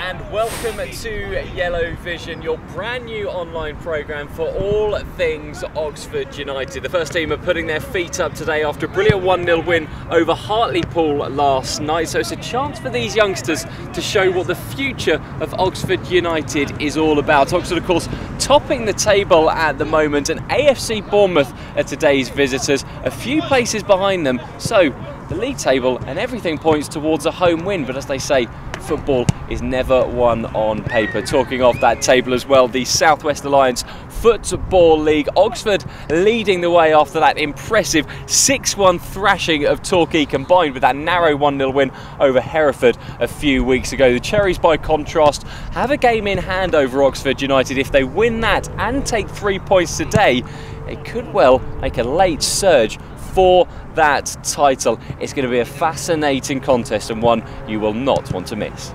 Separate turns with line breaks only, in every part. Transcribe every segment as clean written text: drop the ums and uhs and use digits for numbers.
and welcome to Yellowvision, your brand new online programme for all things Oxford United. The first team are putting their feet up today after a brilliant 1-0 win over Hartlepool last night, so it's a chance for these youngsters to show what the future of Oxford United is all about. Oxford, of course, topping the table at the moment, and AFC Bournemouth are today's visitors, a few places behind them, so the league table and everything points towards a home win, but as they say, football is never won on paper. Talking of that table as well, the South West Alliance Football League, Oxford leading the way after that impressive 6-1 thrashing of Torquay, combined with that narrow 1-0 win over Hereford a few weeks ago. The Cherries, by contrast, have a game in hand over Oxford United. If they win that and take 3 points today, it could well make a late surge for that title. It's going to be a fascinating contest and one you will not want to miss.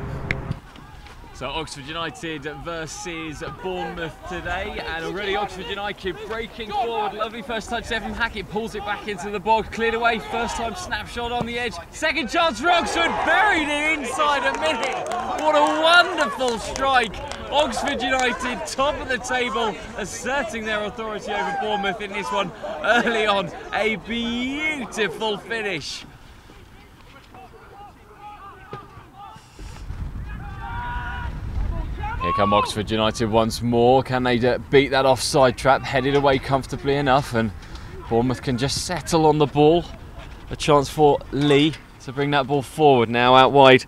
So Oxford United versus Bournemouth today, and already Oxford United breaking forward. Lovely first touch there from Hackett, pulls it back into the box, cleared away, first time snapshot on the edge, second chance for Oxford, buried it inside a minute. What a wonderful strike. Oxford United top of the table, asserting their authority over Bournemouth in this one early on. A beautiful finish. Here come Oxford United once more. Can they beat that offside trap? Headed away comfortably enough, and Bournemouth can just settle on the ball. A chance for Lee to bring that ball forward now out wide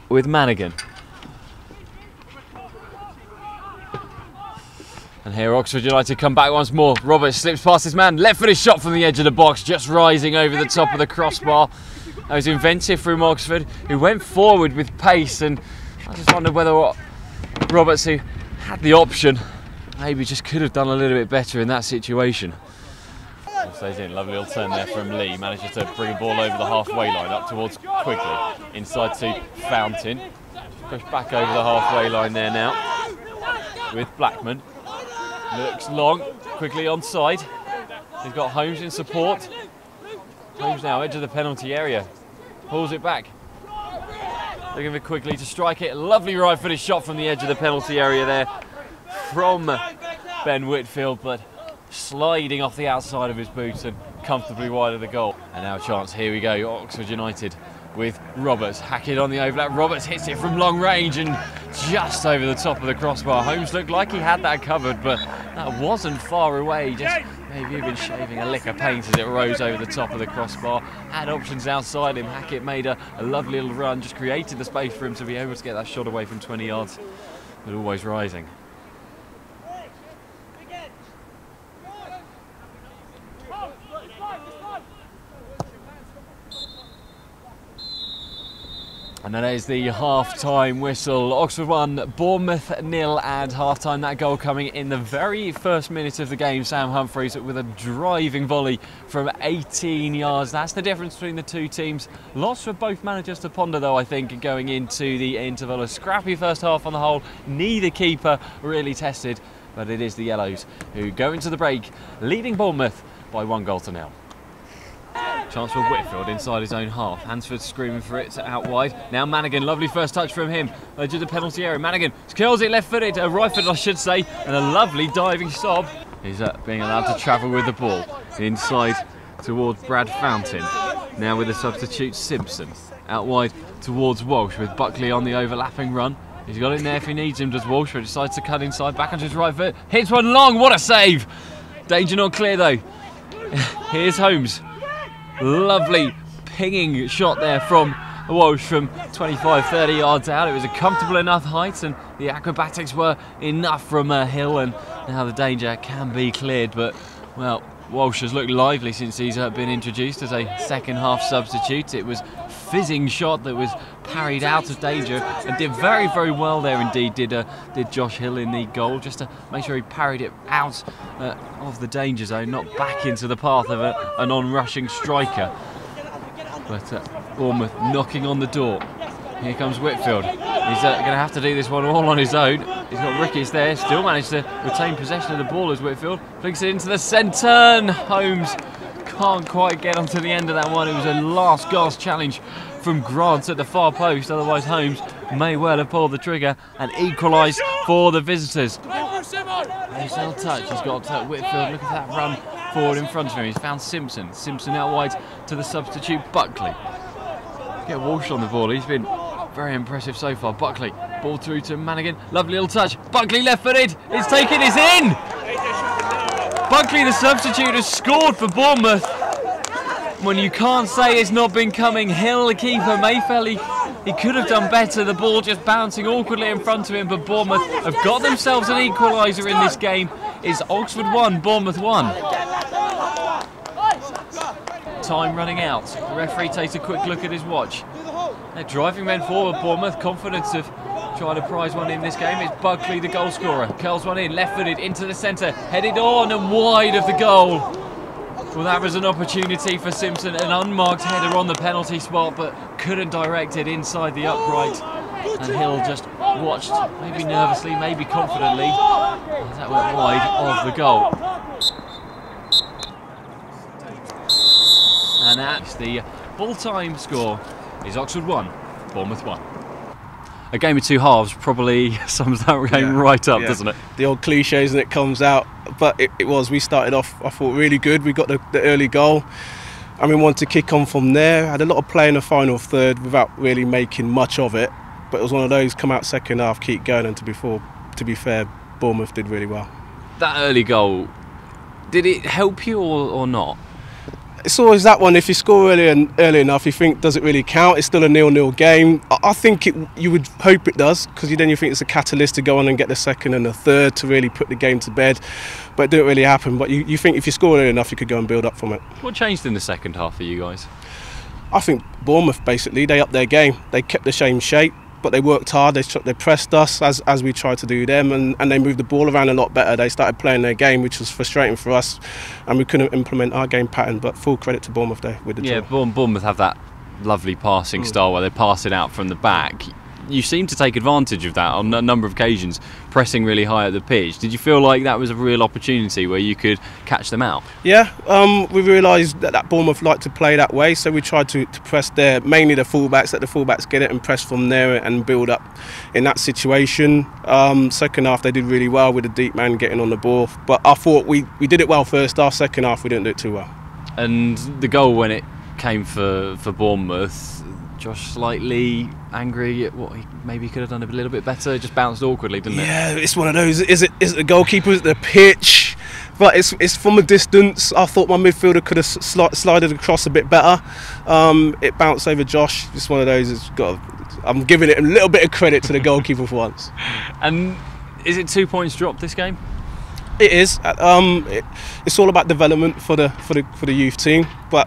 with Madigan. And here Oxford United come back once more. Roberts slips past his man, left-footed shot from the edge of the box, just rising over the top of the crossbar. That was inventive from Oxford, who went forward with pace, and I just wondered whether Roberts, who had the option, maybe just could have done a little bit better in that situation. Stays in, lovely little turn there from Lee, manages to bring the ball over the halfway line up towards Quigley, inside to Fountain, push back over the halfway line there now with Blackman. Looks long, Quigley onside. He's got Holmes in support. Holmes now edge of the penalty area, pulls it back. Looking for Quigley to strike it. Lovely right-footed shot from the edge of the penalty area there from Ben Whitfield, but sliding off the outside of his boots and comfortably wide of the goal. And now a chance, here we go, Oxford United with Roberts. Hackett on the overlap. Roberts hits it from long range and just over the top of the crossbar. Holmes looked like he had that covered, but that wasn't far away. Just maybe even shaving a lick of paint as it rose over the top of the crossbar. Had options outside him. Hackett made a lovely little run, just created the space for him to be able to get that shot away from 20 yards, but always rising. And that is the half-time whistle. Oxford 1, Bournemouth 0 at half-time. That goal coming in the very first minute of the game. Sam Humphreys with a driving volley from 18 yards. That's the difference between the two teams. Lots for both managers to ponder, though, I think, going into the interval. A scrappy first half on the whole. Neither keeper really tested, but it is the Yellows who go into the break, leading Bournemouth by 1-0. Chance for Whitfield inside his own half. Hansford screaming for it out wide. Now Madigan, lovely first touch from him. Edge of the penalty area. Madigan kills it left-footed, right-footed I should say, and a lovely diving sob. He's being allowed to travel with the ball inside towards Brad Fountain. Now with the substitute Simpson. Out wide towards Walsh with Buckley on the overlapping run. He's got it there if he needs him, does Walsh, but decides to cut inside, back onto his right foot. Hits one long, what a save! Danger not clear though. Here's Holmes. Lovely pinging shot there from Walsh from 25-30 yards out. It was a comfortable enough height, and the acrobatics were enough from Hill, and now the danger can be cleared. But, well, Walsh has looked lively since he's been introduced as a second half substitute. It was a fizzing shot that was parried out of danger and did very, very well there indeed, did Josh Hill in the goal, just to make sure he parried it out of the danger zone, not back into the path of an on-rushing striker. But Bournemouth knocking on the door. Here comes Whitfield. He's going to have to do this one all on his own. He's got Ricketts there, still managed to retain possession of the ball as Whitfield flicks it into the centre, and Holmes can't quite get onto the end of that one. It was a last gasp challenge from Grant at the far post, otherwise Holmes may well have pulled the trigger and equalised for the visitors. Nice little touch. He's got Whitfield. Look at that run forward in front of him. He's found Simpson. Simpson out wide to the substitute Buckley. Get Walsh on the ball. He's been very impressive so far. Buckley, ball through to Mannigan. Lovely little touch. Buckley left-footed. It's taken. It's in. Buckley, the substitute, has scored for Bournemouth. When you can't say it's not been coming, Hill, the keeper, Mayfell, he could have done better. The ball just bouncing awkwardly in front of him, but Bournemouth have got themselves an equaliser in this game. It's Oxford 1, Bournemouth 1. Time running out. The referee takes a quick look at his watch. They're driving men forward, Bournemouth, confident of trying to prize one in this game. It's Buckley, the goal scorer. Curls one in, left-footed, into the centre, headed on and wide of the goal. Well, that was an opportunity for Simpson, an unmarked header on the penalty spot, but couldn't direct it inside the upright. And Hill just watched, maybe nervously, maybe confidently, as that went wide of the goal. And that's the full-time score is Oxford 1, Bournemouth 1. A game of two halves probably sums that game right up, doesn't it?
The old cliches and it comes out, but it was. We started off, I thought, really good. We got the early goal, and we wanted to kick on from there. Had a lot of play in the final third without really making much of it, but it was one of those come out second half, keep going, and to be fair, Bournemouth did really well.
That early goal, did it help you or not?
It's always that one. If you score early enough, you think, does it really count? It's still a 0-0 game. I think you would hope it does, because then you think it's a catalyst to go on and get the second and the third to really put the game to bed. But it didn't really happen. But you think if you score early enough, you could go and build up from it. What
changed in the second half for you guys?
I think Bournemouth, basically, they upped their game. They kept the same shape, but they worked hard. They pressed us as we tried to do them, and they moved the ball around a lot better. They started playing their game, which was frustrating for us, and we couldn't implement our game pattern. But full credit to Bournemouth there with the draw.
Bournemouth have that lovely passing style where they pass it out from the back. You seem to take advantage of that on a number of occasions, pressing really high at the pitch. Did you feel like that was a real opportunity where you could catch them out?
Yeah, we realised that Bournemouth liked to play that way, so we tried to press there, mainly the fullbacks, let the fullbacks get it and press from there and build up in that situation. Second half they did really well with the deep man getting on the ball, but I thought we did it well first half. Second half we didn't do it too well.
And the goal, when it came for Bournemouth, Josh slightly angry at what he maybe could have done a little bit better. It just bounced awkwardly, didn't it?
Yeah, it's one of those. Is it the goalkeeper? Is it the pitch? But it's from a distance. I thought my midfielder could have slided across a bit better. It bounced over Josh. It's one of those. I'm giving it a little bit of credit to the goalkeeper for once.
And is it 2 points dropped this game?
It is. It's all about development for the youth team, but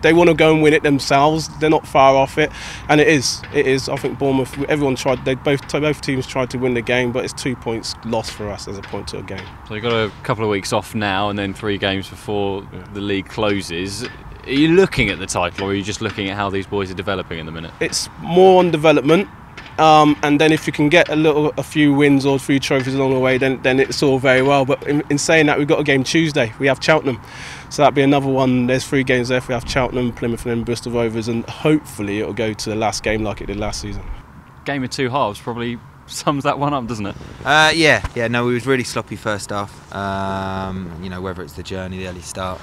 they want to go and win it themselves. They're not far off it, and it is. I think Bournemouth, everyone tried. Both teams tried to win the game, but it's 2 points lost for us as a point to a game.
So you've got a couple of weeks off now, and then 3 games before the league closes. Are you looking at the title, or are you just looking at how these boys are developing in the minute?
It's more on development. And then if you can get a few wins or a few trophies along the way, then it's all very well. But in saying that, we've got a game Tuesday. We have Cheltenham, so that'll be another one. There's 3 games there. We have Cheltenham, Plymouth, and then Bristol Rovers, and hopefully it'll go to the last game like it did last season.
Game of two halves probably sums that one up, doesn't it?
No, we was really sloppy first half. Whether it's the journey, the early start,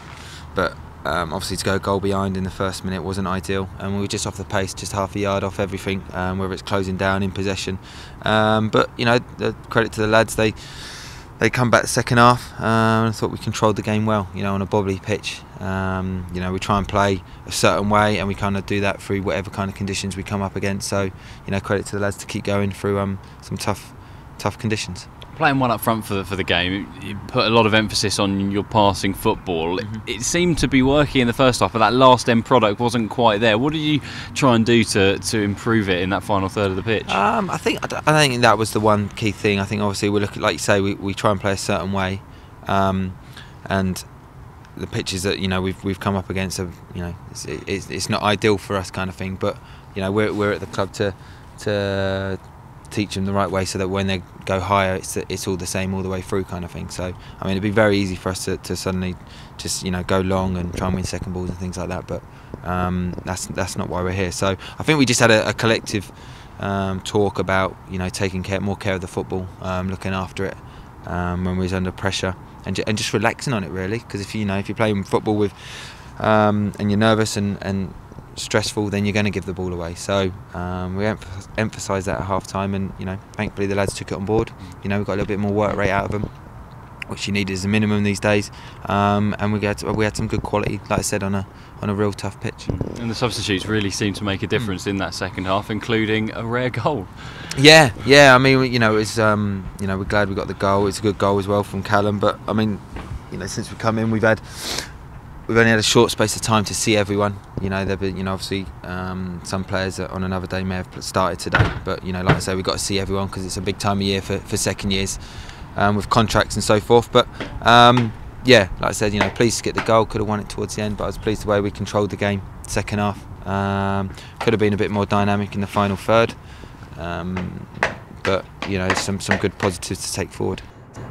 but. Obviously to go a goal behind in the first minute wasn't ideal, and we were just off the pace, just half a yard off everything, whether it's closing down in possession. But the credit to the lads, they come back the second half, and I thought we controlled the game well, on a bobbly pitch. We try and play a certain way, and we kind of do that through whatever kind of conditions we come up against. So credit to the lads to keep going through some tough conditions.
Playing one up front for the game, you put a lot of emphasis on your passing football. Mm-hmm. It seemed to be working in the first half, but that last end product wasn't quite there. What did you try and do to improve it in that final third of the pitch? I
think that was the one key thing. I think obviously we look at, like you say, we try and play a certain way, and the pitches that we've come up against are, it's not ideal for us kind of thing. But we're at the club to teach them the right way, so that when they go higher, it's all the same all the way through kind of thing. So it'd be very easy for us to suddenly just go long and try and win second balls and things like that, but that's not why we're here. So I think we just had a collective talk about, you know, taking more care of the football, looking after it when we was under pressure, and just relaxing on it really. Because if you're playing football with and you're nervous and stressful, then you're going to give the ball away. So we emphasised that at half time, and you know, thankfully the lads took it on board. You know, we got a little bit more work rate out of them, which you need as a minimum these days, and we had some good quality, like I said, on a real tough pitch.
And the substitutes really seemed to make a difference in that second half, including a rare goal.
Yeah. I mean, you know, it's you know, we're glad we got the goal. It's a good goal as well from Callum. But I mean, you know, since we come in, we've only had a short space of time to see everyone. You know, there've been, you know, obviously some players that on another day may have started today, but you know, like I say, we've got to see everyone because it's a big time of year for second years. With contracts and so forth, but yeah, like I said, you know, pleased to get the goal. Could have won it towards the end, but I was pleased the way we controlled the game second half. Could have been a bit more dynamic in the final third, but you know, some good positives to take forward.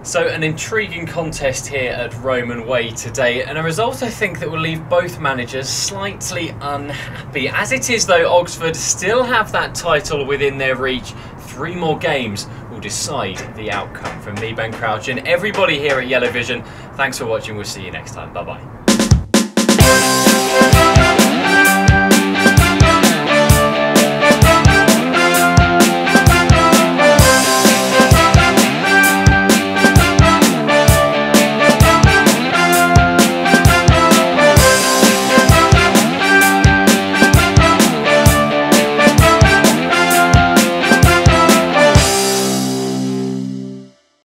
So an intriguing contest here at Roman Way today, and a result I think that will leave both managers slightly unhappy. As it is though, Oxford still have that title within their reach. 3 more games will decide the outcome. From me, Ben Crouch, and everybody here at Yellowvision, thanks for watching. We'll see you next time. Bye bye.